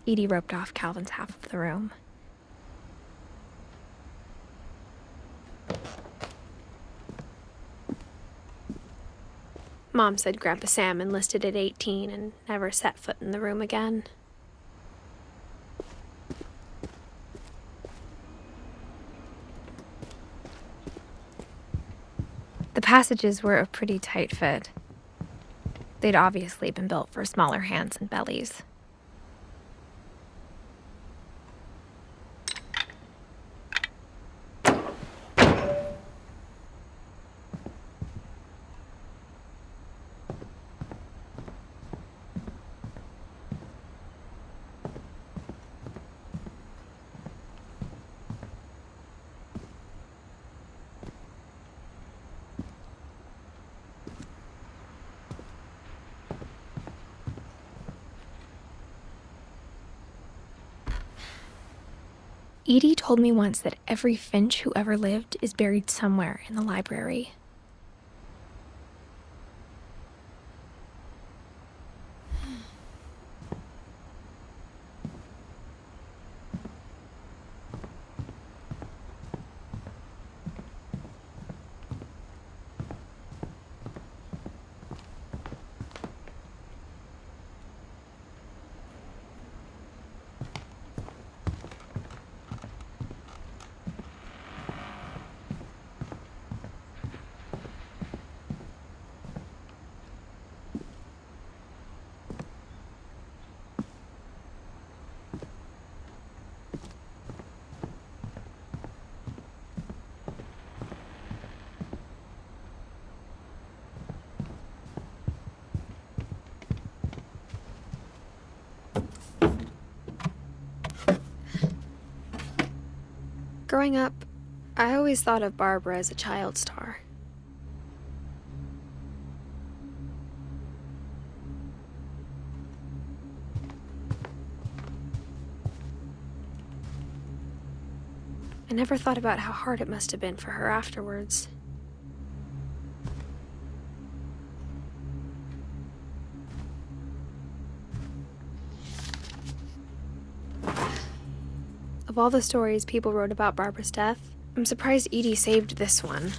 Edie roped off Calvin's half of the room. Mom said Grandpa Sam enlisted at 18 and never set foot in the room again. The passages were a pretty tight fit. They'd obviously been built for smaller hands and bellies. Edie told me once that every Finch who ever lived is buried somewhere in the library. Growing up, I always thought of Barbara as a child star. I never thought about how hard it must have been for her afterwards. Of all the stories people wrote about Barbara's death, I'm surprised Edie saved this one.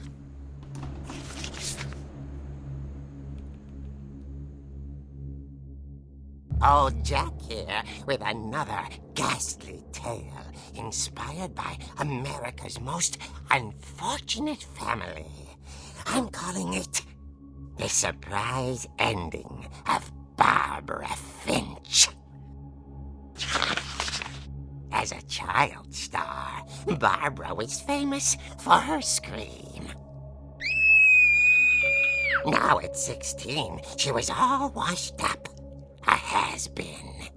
Old Jack here with another ghastly tale inspired by America's most unfortunate family. I'm calling it The Surprise Ending of Barbara Finch. As a child star, Barbara was famous for her scream. Now at 16, she was all washed up. A has-been.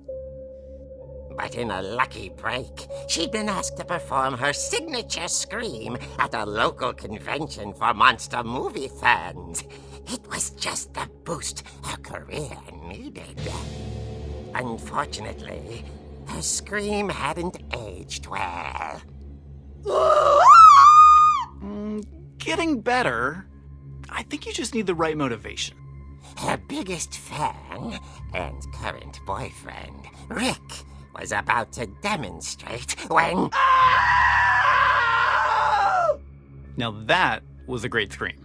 But in a lucky break, she'd been asked to perform her signature scream at a local convention for monster movie fans. It was just the boost her career needed. Unfortunately, her scream hadn't aged well. Getting better. I think you just need the right motivation. Her biggest fan and current boyfriend, Rick, was about to demonstrate when... Now that was a great scream.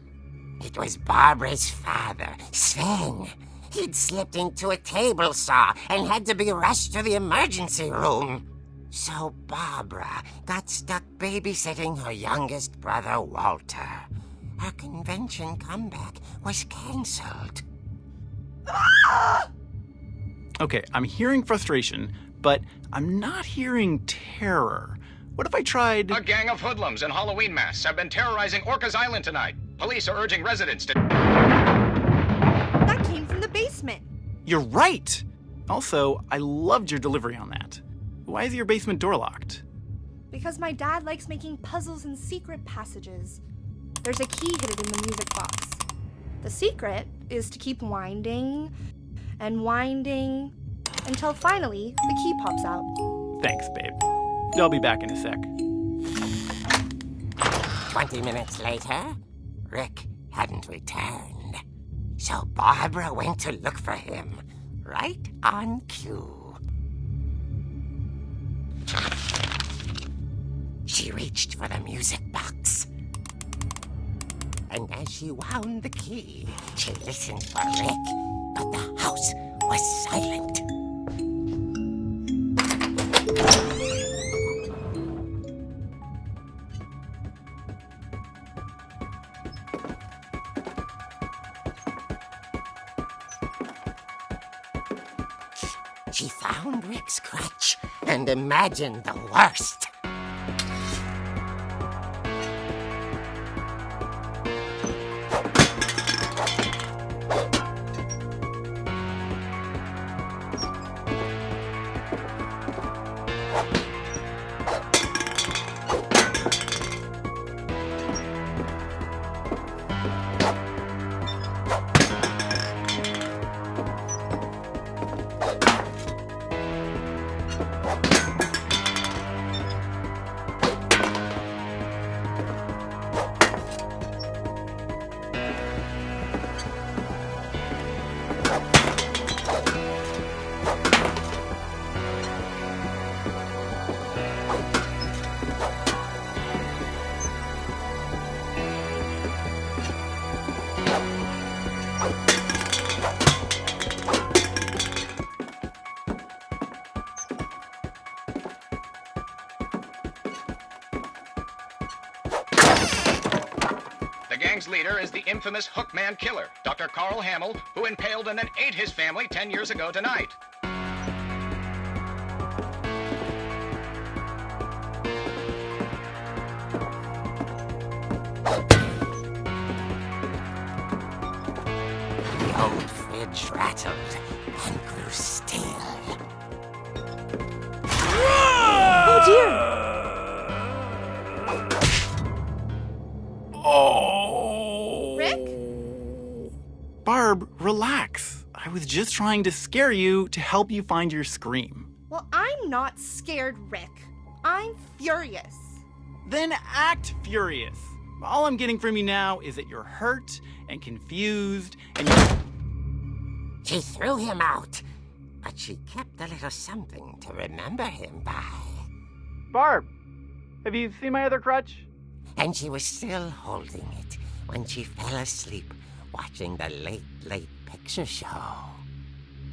It was Barbara's father, Sven. He'd slipped into a table saw and had to be rushed to the emergency room. So Barbara got stuck babysitting her youngest brother, Walter. Her convention comeback was cancelled. Okay, I'm hearing frustration, but I'm not hearing terror. What if I tried... A gang of hoodlums in Halloween masks have been terrorizing Orcas Island tonight. Police are urging residents to... That came from the basement. You're right! Also, I loved your delivery on that. Why is your basement door locked? Because my dad likes making puzzles and secret passages. There's a key hidden in the music box. The secret is to keep winding and winding until finally the key pops out. Thanks, babe. I'll be back in a sec. 20 minutes later, Rick hadn't returned. So Barbara went to look for him, right on cue. She reached for the music box. And as she wound the key, she listened for Rick, but the house was silent. She found Rick's crutch and imagined the worst. The gang's leader is the infamous Hookman killer, Dr. Carl Hamill, who impaled and then ate his family 10 years ago tonight. The old fridge rattled and grew still. Oh dear! Oh! Rick? Barb, relax. I was just trying to scare you to help you find your scream. Well, I'm not scared, Rick. I'm furious. Then act furious. All I'm getting from you now is that you're hurt and confused and She threw him out, but she kept a little something to remember him by. Barb, have you seen my other crutch? And she was still holding it when she fell asleep watching the late picture show.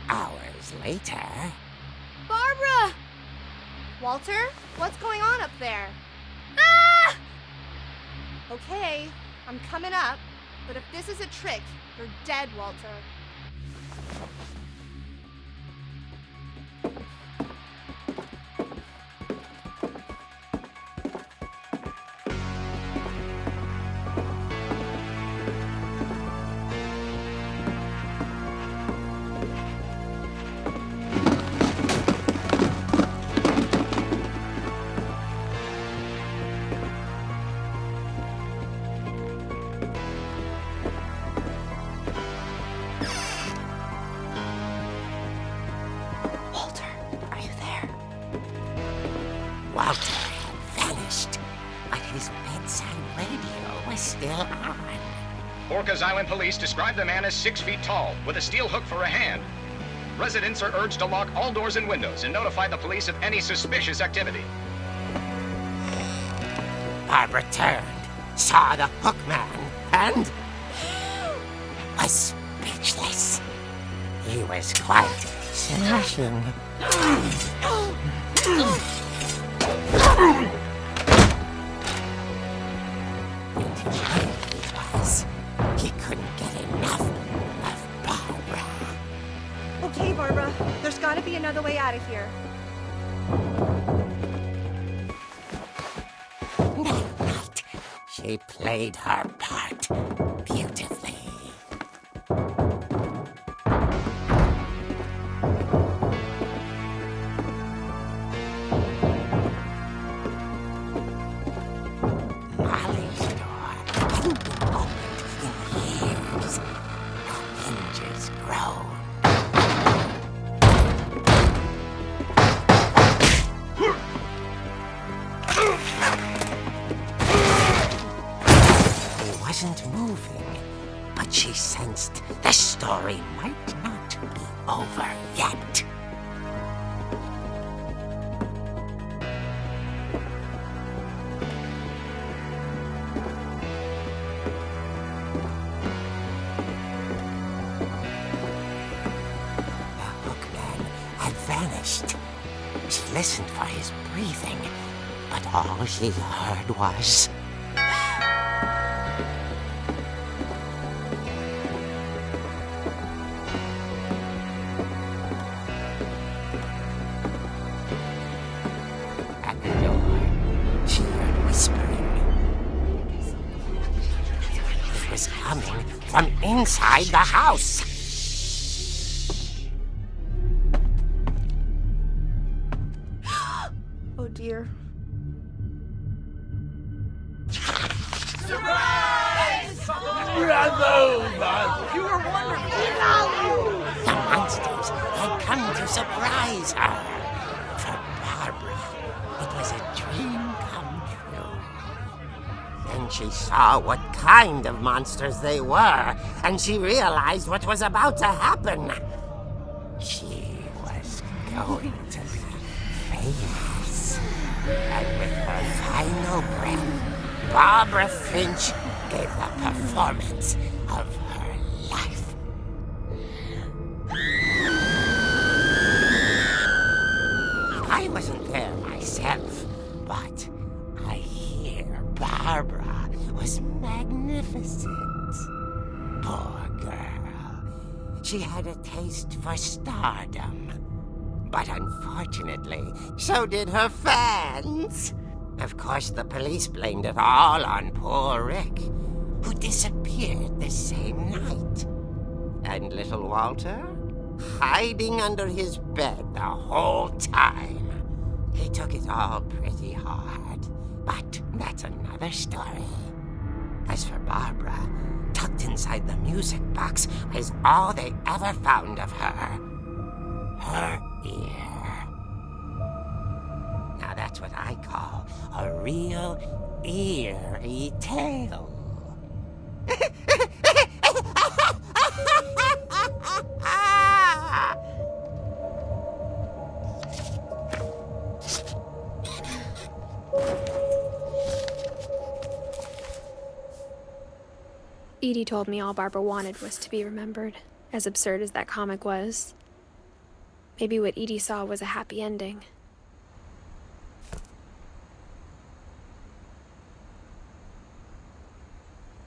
Hours later... Barbara! Walter, what's going on up there? Ah! Okay, I'm coming up, but if this is a trick, you're dead, Walter. Walter had vanished, but his bedside radio was still on. Orcas Island police describe the man as 6 feet tall, with a steel hook for a hand. Residents are urged to lock all doors and windows and notify the police of any suspicious activity. Barbara turned, saw the hook man, and was speechless. He was quite smashing. And he really was. He couldn't get enough of Barbara. Okay, Barbara, there's gotta be another way out of here. That night, she played her part beautifully. Molly's door hadn't been opened in years. The hinges groaned. He wasn't moving, but she sensed the story might not be over yet. finished. She listened for his breathing, but all she heard was... At the door, she heard whispering. It was coming from inside the house. Oh dear. The monsters had come to surprise her. For Barbara, it was a dream come true. Then she saw what kind of monsters they were, and she realized what was about to happen. She was going to be famous. And with her final breath, Barbara Finch gave the performance of her life. I wasn't there myself, but I hear Barbara was magnificent. Poor girl. She had a taste for stardom. But unfortunately, so did her fans. Of course, the police blamed it all on poor Rick, who disappeared the same night. And little Walter? Hiding under his bed the whole time. He took it all pretty hard, but that's another story. As for Barbara, tucked inside the music box is all they ever found of her. Her ear. Now that's what I call a real eerie tale. Edie told me all Barbara wanted was to be remembered, as absurd as that comic was. Maybe what Edie saw was a happy ending.